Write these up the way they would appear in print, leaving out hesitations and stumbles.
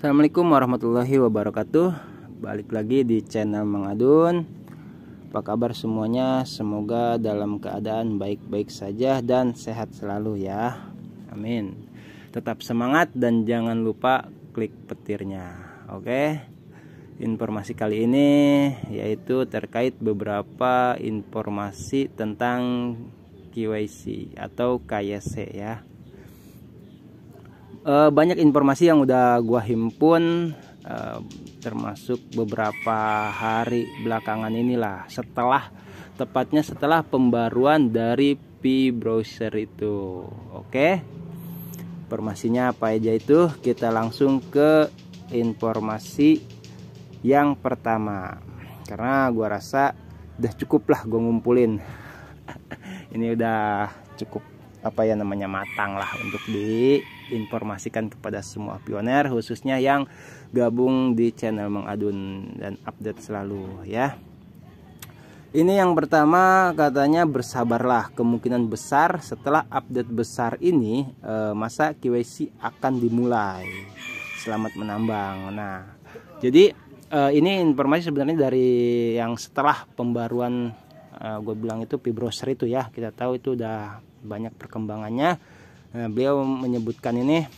Assalamualaikum warahmatullahi wabarakatuh. Balik lagi di channel Mang Adun. Apa kabar semuanya? Semoga dalam keadaan baik-baik saja dan sehat selalu ya. Amin. Tetap semangat dan jangan lupa klik petirnya. Oke. Informasi kali ini yaitu terkait beberapa informasi tentang KYC atau KYC ya. Banyak informasi yang udah gua himpun, termasuk beberapa hari belakangan inilah, tepatnya setelah pembaruan dari P-Browser itu. Oke, informasinya apa aja itu, kita langsung ke informasi yang pertama, karena gua rasa udah cukup lah gua ngumpulin. Ini udah cukup matang lah untuk diinformasikan kepada semua pioner, khususnya yang gabung di channel Mang Adun dan update selalu ya. Ini yang pertama, katanya bersabarlah, kemungkinan besar setelah update besar ini masa KYC akan dimulai. Selamat menambang. Nah, jadi ini informasi sebenarnya dari yang setelah pembaruan gue bilang itu P-Browser itu ya. Kita tahu itu udah banyak perkembangannya. Beliau menyebutkan ini,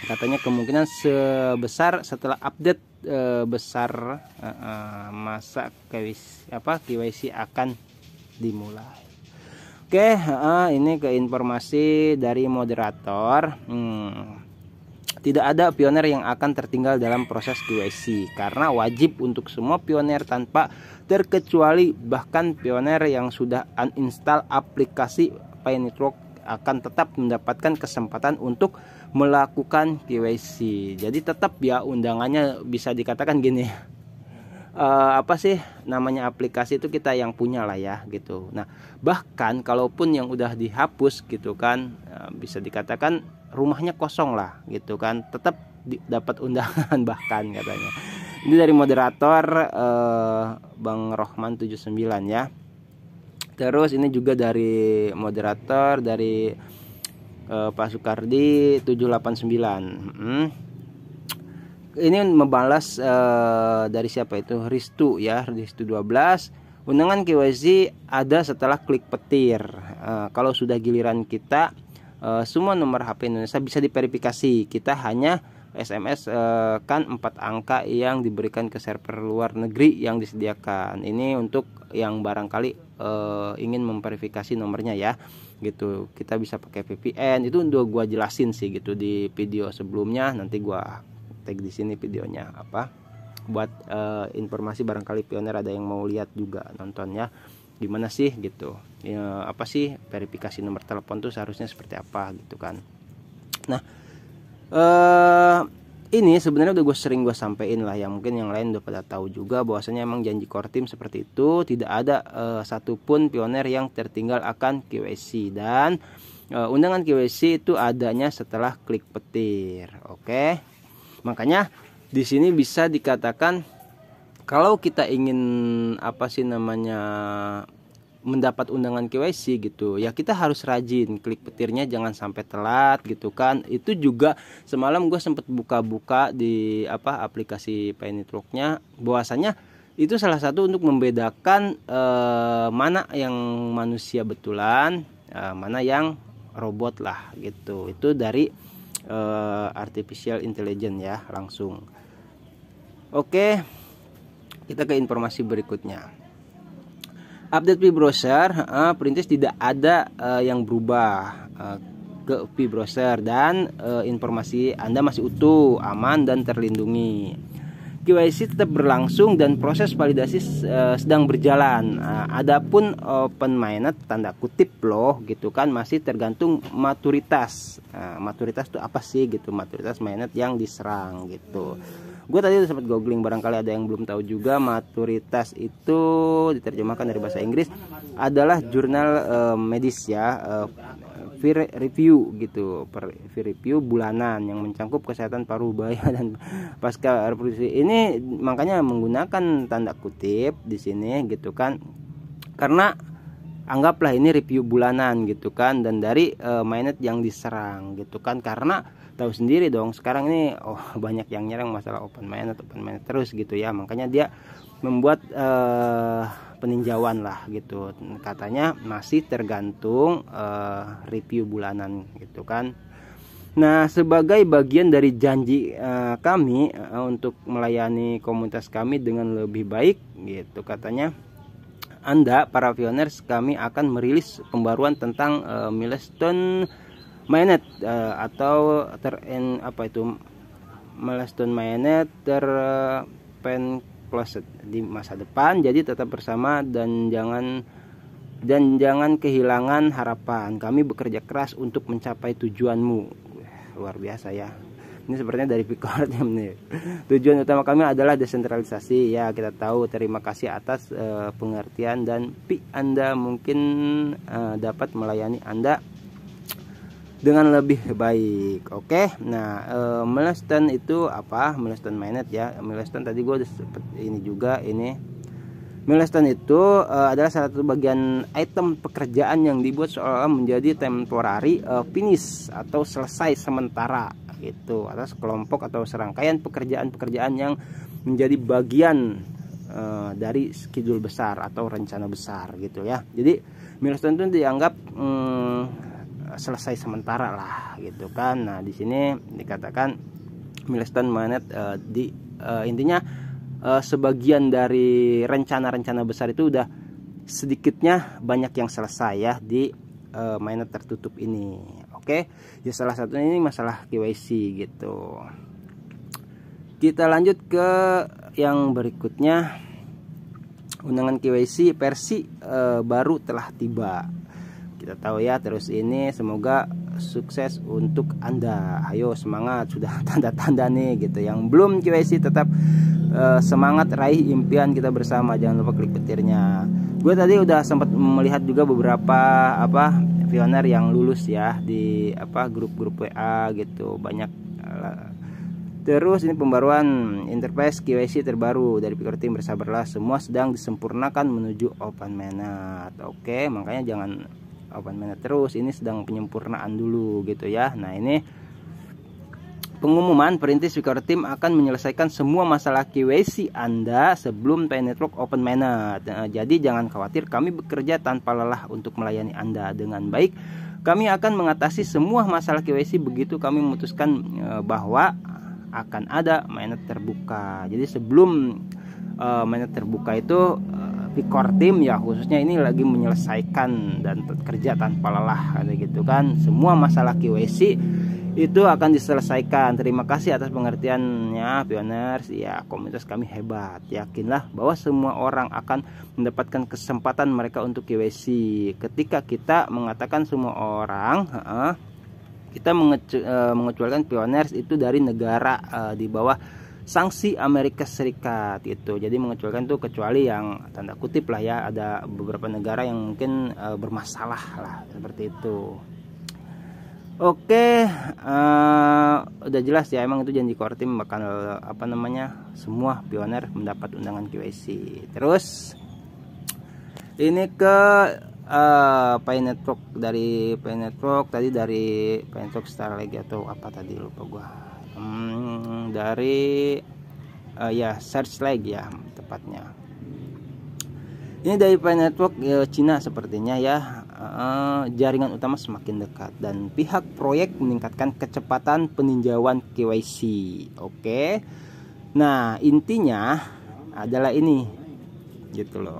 katanya kemungkinan sebesar setelah update besar masa KYC akan dimulai. Oke, ini ke informasi dari moderator. Tidak ada pioner yang akan tertinggal dalam proses KYC karena wajib untuk semua pioner tanpa terkecuali, bahkan pioner yang sudah uninstall aplikasi PayNetwork akan tetap mendapatkan kesempatan untuk melakukan KYC. Jadi tetap ya undangannya, bisa dikatakan gini, namanya aplikasi itu kita yang punya lah ya gitu. Nah, bahkan kalaupun yang udah dihapus gitu kan, bisa dikatakan rumahnya kosong lah gitu kan, tetap dapat undangan bahkan katanya. Ini dari moderator Bang Rohman 79 ya. Terus ini juga dari moderator dari Pak Sukardi 789. Ini membalas dari siapa itu? Ristu ya, Ristu 12. Undangan KYC ada setelah klik petir. Kalau sudah giliran kita, semua nomor HP Indonesia bisa diverifikasi. Kita hanya SMS kan 4 angka yang diberikan ke server luar negeri yang disediakan. Ini untuk yang barangkali ingin memverifikasi nomornya ya gitu. Kita bisa pakai VPN. Itu udah gua jelasin sih gitu di video sebelumnya. Nanti gua tag di sini videonya buat informasi, barangkali pioner ada yang mau lihat juga nontonnya gimana sih gitu ya, verifikasi nomor telepon tuh seharusnya seperti apa gitu kan. Nah, ini sebenarnya udah sering gue sampein lah ya, mungkin yang lain udah pada tahu juga bahwasanya emang janji core team seperti itu, tidak ada satupun pioner yang tertinggal akan KYC, dan undangan KYC itu adanya setelah klik petir. Oke, makanya di sini bisa dikatakan kalau kita ingin mendapat undangan KYC gitu ya, kita harus rajin klik petirnya, jangan sampai telat gitu kan. Itu juga semalam gue sempet buka-buka di aplikasi PayNetworknya, bahwasanya itu salah satu untuk membedakan mana yang manusia betulan, mana yang robot lah gitu. Itu dari artificial intelligence ya langsung. Oke, kita ke informasi berikutnya. Update P-Browser, perintis tidak ada yang berubah ke P-Browser, dan informasi Anda masih utuh, aman, dan terlindungi. KYC tetap berlangsung dan proses validasi sedang berjalan. Adapun open mainnet tanda kutip loh gitu kan, masih tergantung maturitas. Maturitas itu apa sih gitu? Maturitas mainnet yang diserang gitu. Gue tadi udah sempat googling, barangkali ada yang belum tahu juga. Maturitas itu diterjemahkan dari bahasa Inggris adalah jurnal medis ya, peer review gitu, peer review bulanan yang mencangkup kesehatan paru, bahaya dan pasca reproduksi. Ini makanya menggunakan tanda kutip di sini gitu kan, karena anggaplah ini review bulanan gitu kan, dan dari mainnet yang diserang gitu kan, karena tahu sendiri dong sekarang ini banyak yang nyerang masalah open mainnet terus gitu ya, makanya dia membuat peninjauan lah gitu, katanya masih tergantung review bulanan gitu kan. Nah, sebagai bagian dari janji kami untuk melayani komunitas kami dengan lebih baik gitu, katanya Anda para pioners, kami akan merilis pembaruan tentang milestone mainnet atau milestone mainnet closed di masa depan. Jadi tetap bersama dan jangan kehilangan harapan. Kami bekerja keras untuk mencapai tujuanmu. Luar biasa ya. Ini sepertinya dari Pikortim nih. Tujuan utama kami adalah desentralisasi. Ya, kita tahu. Terima kasih atas pengertian dan Anda mungkin dapat melayani Anda dengan lebih baik. Oke. Nah, milestone itu apa? Milestone mainnet ya. Milestone tadi gue udah ini juga ini. Milestone itu adalah salah satu bagian item pekerjaan yang dibuat seolah menjadi temporary finish atau selesai sementara gitu, atas kelompok atau serangkaian pekerjaan-pekerjaan yang menjadi bagian dari schedule besar atau rencana besar gitu ya. Jadi milestone itu dianggap selesai sementara lah gitu kan. Nah, di sini dikatakan milestone mainnet intinya sebagian dari rencana-rencana besar itu udah sedikitnya banyak yang selesai ya di mainnet tertutup ini. Oke, ya salah satunya ini masalah KYC gitu. Kita lanjut ke yang berikutnya. Undangan KYC versi baru telah tiba. Kita tahu ya, terus ini semoga sukses untuk Anda. Ayo semangat, sudah tanda-tanda nih gitu. Yang belum KYC tetap semangat raih impian kita bersama, jangan lupa klik petirnya. Gue tadi udah sempat melihat juga beberapa pioner yang lulus ya di grup-grup WA gitu, banyak. Terus ini pembaruan interface KYC terbaru dari Pikortim, bersabarlah, semua sedang disempurnakan menuju open mainnet. Oke, makanya jangan open mainnet terus, ini sedang penyempurnaan dulu gitu ya. Nah, ini pengumuman perintis Pikortim akan menyelesaikan semua masalah KYC Anda sebelum Pi Network open mainnet. Jadi jangan khawatir, kami bekerja tanpa lelah untuk melayani Anda dengan baik. Kami akan mengatasi semua masalah KYC begitu kami memutuskan bahwa akan ada mainnet terbuka. Jadi sebelum mainnet terbuka itu Pikortim ya khususnya ini lagi menyelesaikan dan kerja tanpa lelah gitu kan. Semua masalah KYC itu akan diselesaikan. Terima kasih atas pengertiannya pioners. Ya, komunitas kami hebat. Yakinlah bahwa semua orang akan mendapatkan kesempatan mereka untuk KYC. Ketika kita mengatakan semua orang, kita mengecualikan pioners itu dari negara di bawah sanksi Amerika Serikat itu. Jadi mengecualikan tuh kecuali yang tanda kutip lah ya, ada beberapa negara yang mungkin bermasalah lah seperti itu. Oke, udah jelas ya, emang itu janji Pikortim bakal semua pioner mendapat undangan KYC. Terus ini ke Pi Network, dari Pi Network tadi, dari Pi Network Star lagi atau apa tadi lupa gua. Dari ya search lagi ya tepatnya. Ini dari Pi Network Cina sepertinya ya. Jaringan utama semakin dekat dan pihak proyek meningkatkan kecepatan peninjauan KYC. Oke. Nah, intinya adalah ini gitu loh.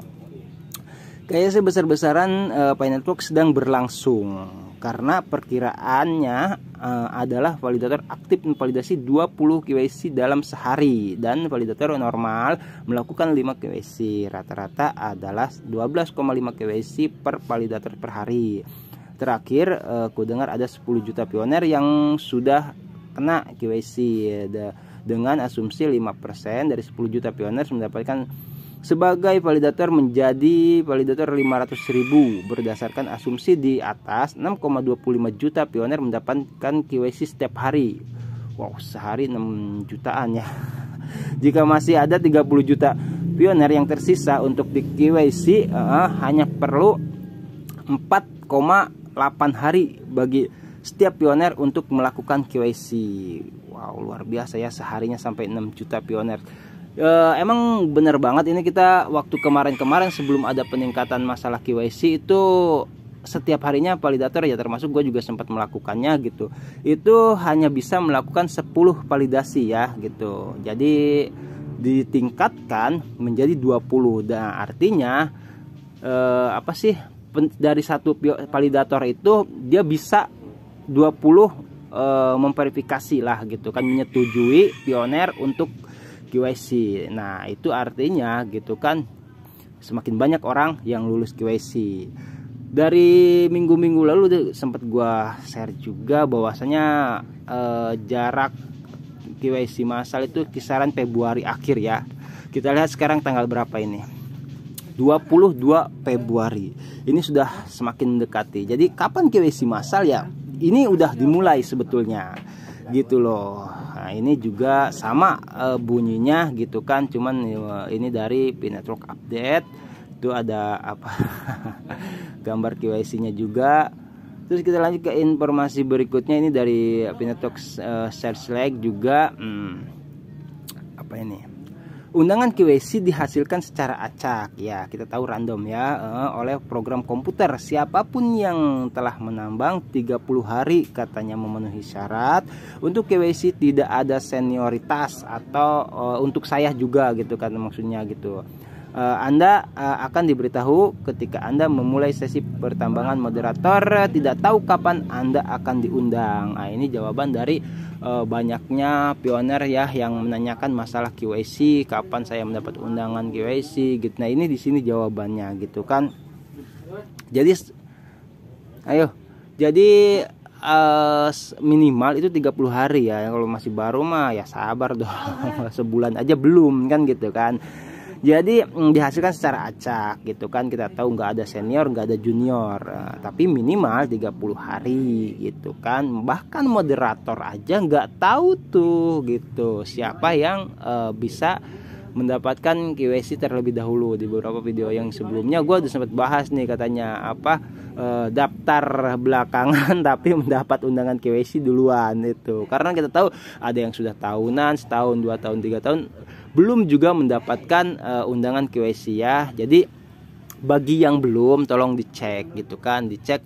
KYC besar-besaran Pi Network sedang berlangsung karena perkiraannya adalah validator aktif memvalidasi 20 KYC dalam sehari dan validator normal melakukan 5 KYC. Rata-rata adalah 12,5 KYC per validator per hari. Terakhir ku dengar ada 10 juta pioner yang sudah kena KYC dengan asumsi 5% dari 10 juta pioner mendapatkan sebagai validator menjadi validator 500.000 berdasarkan asumsi di atas. 6,25 juta pioner mendapatkan KYC setiap hari. Wow, sehari 6 jutaan ya. Jika masih ada 30 juta pioner yang tersisa untuk di KYC, hanya perlu 4,8 hari bagi setiap pioner untuk melakukan KYC. Wow, luar biasa ya, seharinya sampai 6 juta pioner. Emang bener banget ini, kita waktu kemarin-kemarin sebelum ada peningkatan masalah KYC itu setiap harinya validator ya, termasuk gue juga sempat melakukannya gitu, itu hanya bisa melakukan 10 validasi ya gitu. Jadi ditingkatkan menjadi 20. Dan artinya apa sih, dari satu validator itu dia bisa 20 memverifikasi lah gitu kan, menyetujui pioner untuk KYC. Nah itu artinya gitu kan, semakin banyak orang yang lulus KYC. Dari minggu-minggu lalu sempat gua share juga bahwasanya jarak KYC massal itu kisaran Februari akhir ya. Kita lihat sekarang tanggal berapa ini, 22 Februari. Ini sudah semakin mendekati. Jadi kapan KYC massal ya? Ini udah dimulai sebetulnya gitu loh. Nah ini juga sama bunyinya gitu kan, cuman ini dari P-Network Update itu ada apa gambar KYC nya juga. Terus kita lanjut ke informasi berikutnya, ini dari P-Network Search Lag juga. Apa ini, undangan KYC dihasilkan secara acak ya, kita tahu random ya, oleh program komputer. Siapapun yang telah menambang 30 hari katanya memenuhi syarat. Untuk KYC tidak ada senioritas atau untuk saya juga gitu kan maksudnya gitu. Anda akan diberitahu ketika Anda memulai sesi pertambangan. Moderator tidak tahu kapan Anda akan diundang. Nah, ini jawaban dari banyaknya pioner ya yang menanyakan masalah KYC, kapan saya mendapat undangan KYC gitu. Nah, ini di sini jawabannya gitu kan. Jadi minimal itu 30 hari ya. Kalau masih baru mah ya sabar dong. Sebulan aja belum kan gitu kan. Jadi dihasilkan secara acak gitu kan. Kita tahu nggak ada senior, nggak ada junior, tapi minimal 30 hari gitu kan. Bahkan moderator aja nggak tahu tuh gitu siapa yang bisa mendapatkan KYC terlebih dahulu. Di beberapa video yang sebelumnya gue udah sempat bahas nih, katanya apa, daftar belakangan tapi mendapat undangan KYC duluan itu. Karena kita tahu ada yang sudah tahunan, setahun, 2 tahun, 3 tahun belum juga mendapatkan undangan KYC ya. Jadi bagi yang belum, tolong dicek gitu kan, dicek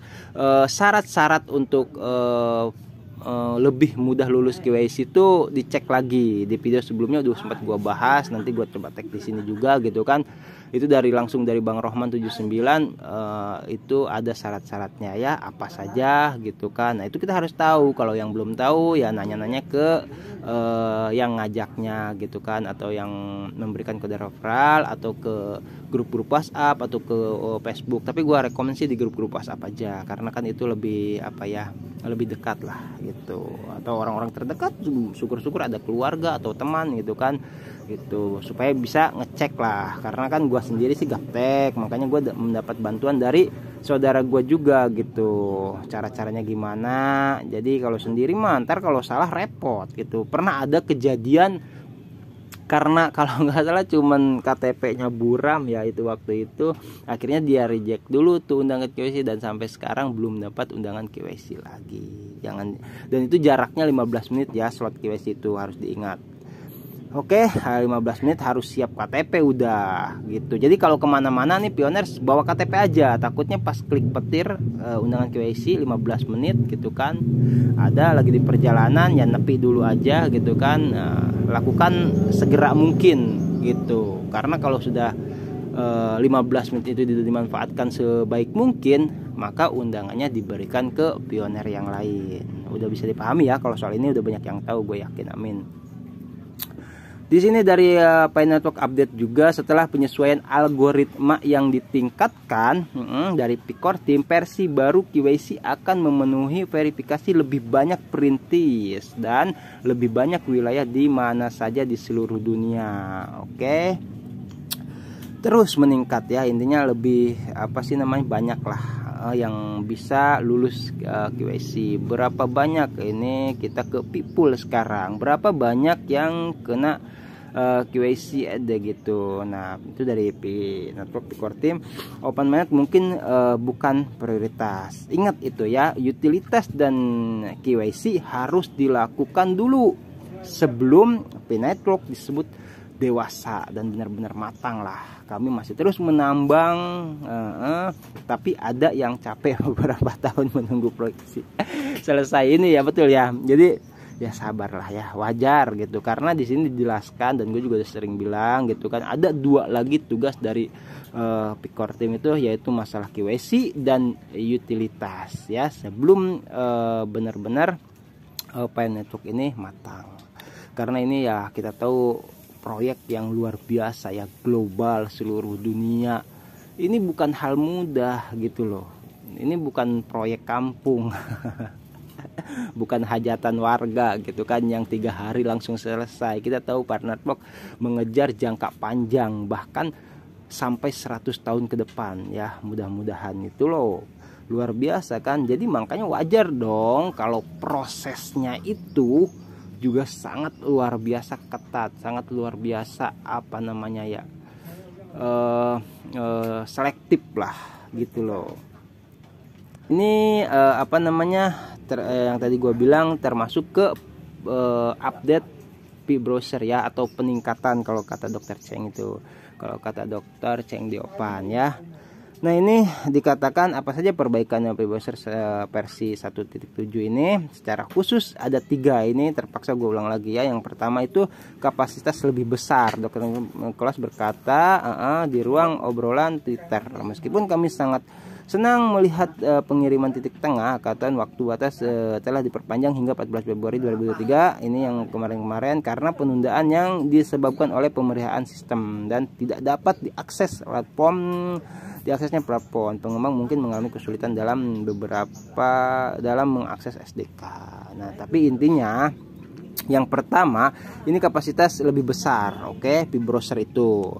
syarat-syarat untuk lebih mudah lulus KYC itu dicek lagi. Di video sebelumnya udah sempat gua bahas, nanti gua coba tag di sini juga gitu kan. Itu langsung dari Bang Rohman 79, itu ada syarat-syaratnya ya, apa saja gitu kan. Nah itu kita harus tahu. Kalau yang belum tahu ya nanya-nanya ke yang ngajaknya gitu kan, atau yang memberikan kode referral, atau ke grup-grup WhatsApp, atau ke Facebook. Tapi gua rekomendasi di grup-grup WhatsApp aja, karena kan itu lebih apa ya, lebih dekat lah gitu. Atau orang-orang terdekat, syukur-syukur ada keluarga atau teman gitu kan, gitu, supaya bisa ngecek lah. Karena kan gua sendiri sih gaptek, makanya gua mendapat bantuan dari saudara gua juga gitu, cara-caranya gimana. Jadi kalau sendiri mah ntar kalau salah repot gitu. Pernah ada kejadian, karena kalau nggak salah cuman KTP-nya buram ya itu waktu itu, akhirnya dia reject dulu tuh undangan KYC, dan sampai sekarang belum dapat undangan KYC lagi. Dan itu jaraknya 15 menit ya, slot KYC itu harus diingat. Oke, 15 menit harus siap KTP udah gitu. Jadi kalau kemana-mana nih pioner bawa KTP aja, takutnya pas klik petir undangan KYC 15 menit gitu kan, ada lagi di perjalanan ya, nepi dulu aja gitu kan. Lakukan segera mungkin gitu, karena kalau sudah 15 menit itu dimanfaatkan sebaik mungkin, maka undangannya diberikan ke pioner yang lain. Udah bisa dipahami ya, kalau soal ini udah banyak yang tahu, gue yakin, amin. Di sini dari P-Network Update juga, setelah penyesuaian algoritma yang ditingkatkan dari Picor Team, versi baru KYC akan memenuhi verifikasi lebih banyak perintis dan lebih banyak wilayah di mana saja di seluruh dunia. Oke, terus meningkat ya, intinya lebih apa sih namanya, banyak lah yang bisa lulus KYC. Berapa banyak ini, kita ke people sekarang, berapa banyak yang kena QAC ada gitu. Nah itu dari network core team. Open mainnet mungkin bukan prioritas. Ingat itu ya, utilitas dan QAC harus dilakukan dulu sebelum network disebut dewasa dan benar-benar matang lah. Kami masih terus menambang, tapi ada yang capek beberapa tahun menunggu proyeksi selesai ini ya, betul ya. Jadi ya sabarlah ya, wajar gitu, karena di sini dijelaskan dan gue juga udah sering bilang gitu kan, ada 2 lagi tugas dari core team itu, yaitu masalah QAC dan utilitas ya, sebelum benar-benar Pi Network ini matang. Karena ini ya kita tahu proyek yang luar biasa ya, global, seluruh dunia. Ini bukan hal mudah gitu loh. Ini bukan proyek kampung. Bukan hajatan warga gitu kan yang 3 hari langsung selesai. Kita tahu Pi Network mengejar jangka panjang, bahkan sampai 100 tahun ke depan ya, mudah-mudahan itu loh. Luar biasa kan. Jadi makanya wajar dong kalau prosesnya itu juga sangat luar biasa ketat, sangat luar biasa apa namanya ya, selektif lah gitu loh. Ini apa namanya, yang tadi gue bilang termasuk ke update Pi browser ya, atau peningkatan kalau kata dokter Cheng itu, kalau kata dokter Cheng Diopan ya. Nah ini dikatakan apa saja perbaikannya Pi browser versi 1.7 ini. Secara khusus ada 3, ini terpaksa gue ulang lagi ya. Yang pertama itu kapasitas lebih besar. Dokter kelas berkata di ruang obrolan Twitter, meskipun kami sangat senang melihat pengiriman titik tengah, katakan waktu batas telah diperpanjang hingga 14 Februari 2023. Ini yang kemarin-kemarin karena penundaan yang disebabkan oleh pemeliharaan sistem dan tidak dapat diakses diaksesnya platform. Pengembang mungkin mengalami kesulitan dalam mengakses SDK. Nah, tapi intinya yang pertama ini kapasitas lebih besar, oke, Pi browser itu.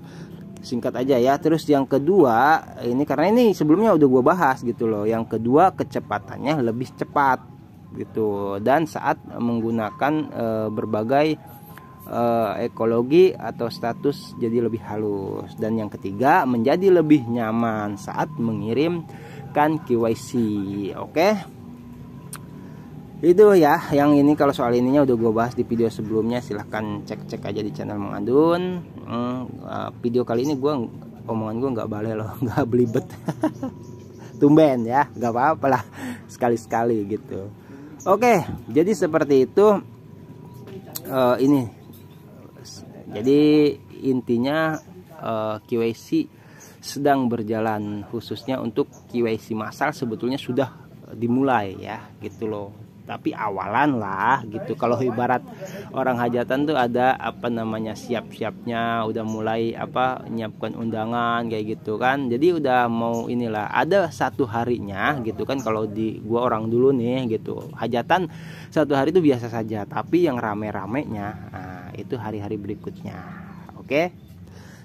Singkat aja ya. Terus yang kedua, ini karena ini sebelumnya udah gue bahas gitu loh. Yang kedua, kecepatannya lebih cepat gitu, dan saat menggunakan berbagai ekologi atau status jadi lebih halus. Dan yang ketiga, menjadi lebih nyaman saat mengirimkan QAC. Oke, itu ya yang ini. Kalau soal ininya udah gue bahas di video sebelumnya, silahkan cek aja di channel Mang Adun. Video kali ini omongan gue nggak bale loh, nggak belibet. Tumben ya, nggak apa-apa lah, sekali-sekali gitu. Oke, jadi seperti itu. Ini jadi intinya QAC sedang berjalan, khususnya untuk QAC massal sebetulnya sudah dimulai ya gitu loh, tapi awalan lah gitu. Kalau ibarat orang hajatan tuh ada apa namanya, siap-siapnya, udah mulai apa nyiapkan undangan kayak gitu kan. Jadi udah mau inilah, ada 1 harinya gitu kan. Kalau di gua orang dulu nih gitu, hajatan 1 hari itu biasa saja, tapi yang rame-ramenya itu hari-hari berikutnya. Oke,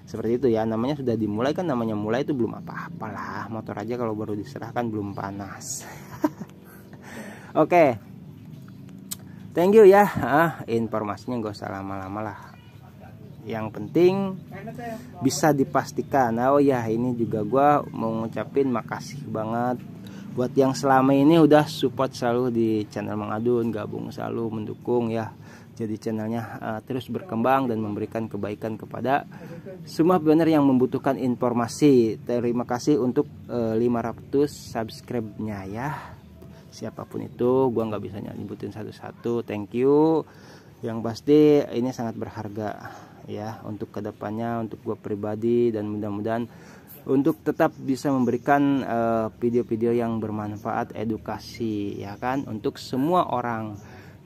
seperti itu ya, namanya sudah dimulai kan. Namanya mulai itu belum apa-apalah, motor aja kalau baru diserahkan belum panas. Oke, thank you ya. Informasinya gak usah lama-lama lah, yang penting bisa dipastikan. Oh ya, ini juga gua mau ngucapin makasih banget buat yang selama ini udah support selalu di channel Mang Adun, gabung selalu mendukung ya. Jadi channelnya terus berkembang dan memberikan kebaikan kepada semua pioner yang membutuhkan informasi. Terima kasih untuk 500 subscribe-nya ya. Siapapun itu, gua nggak bisa nyebutin satu-satu. Thank you. Yang pasti ini sangat berharga ya untuk kedepannya, untuk gua pribadi, dan mudah-mudahan untuk tetap bisa memberikan video-video yang bermanfaat, edukasi ya kan, untuk semua orang,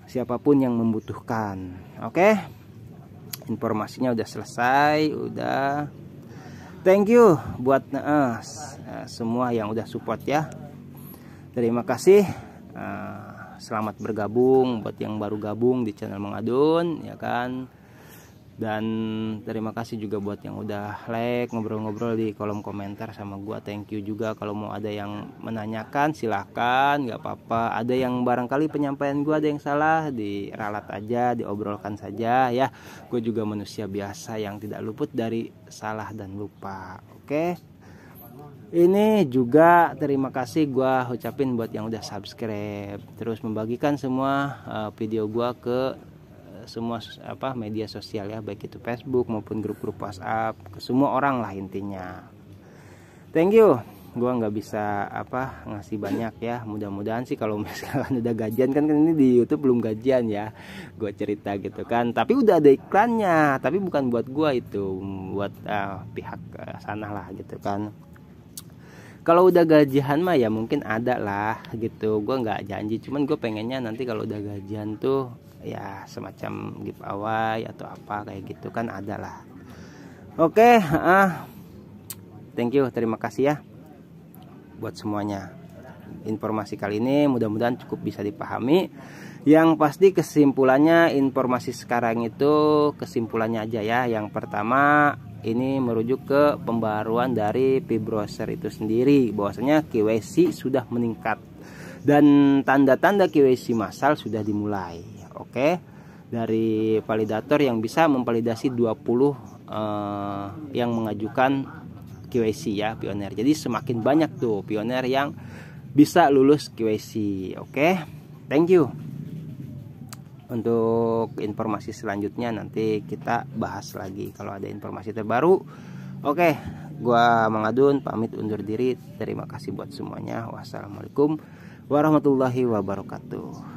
siapapun yang membutuhkan. Oke, informasinya udah selesai, udah. Thank you buat semua yang udah support ya. Terima kasih. Selamat bergabung buat yang baru gabung di channel Mang Adun ya kan. Dan terima kasih juga buat yang udah like, ngobrol-ngobrol di kolom komentar sama gua. Thank you juga. Kalau mau ada yang menanyakan silahkan, nggak apa-apa. Ada yang barangkali penyampaian gua ada yang salah, diralat aja, diobrolkan saja ya. Gue juga manusia biasa yang tidak luput dari salah dan lupa. Oke. Ini juga terima kasih gua ucapin buat yang udah subscribe, terus membagikan semua video gua ke semua media sosial ya, baik itu Facebook maupun grup-grup WhatsApp, ke semua orang lah intinya. Thank you. Gua nggak bisa ngasih banyak ya. Mudah-mudahan sih kalau misalkan udah gajian kan ini di YouTube belum gajian ya. Gua cerita gitu kan. Tapi udah ada iklannya. Tapi bukan buat gua itu, buat pihak sana lah gitu kan. Kalau udah gajian mah ya mungkin ada lah gitu. Gua nggak janji. Cuman gue pengennya nanti kalau udah gajian tuh ya semacam giveaway atau apa kayak gitu kan ada lah. Oke, thank you, terima kasih ya buat semuanya. Informasi kali ini mudah-mudahan cukup bisa dipahami. Yang pasti kesimpulannya, informasi sekarang itu kesimpulannya aja ya. Yang pertama ini merujuk ke pembaruan dari Pi-Browser itu sendiri, bahwasanya KYC sudah meningkat dan tanda-tanda KYC massal sudah dimulai. Oke, dari validator yang bisa memvalidasi 20 yang mengajukan KYC ya, pioner. Jadi semakin banyak tuh pioner yang bisa lulus KYC. Oke, thank you. Untuk informasi selanjutnya nanti kita bahas lagi kalau ada informasi terbaru. Oke, gua Mang Adun pamit undur diri. Terima kasih buat semuanya. Wassalamualaikum warahmatullahi wabarakatuh.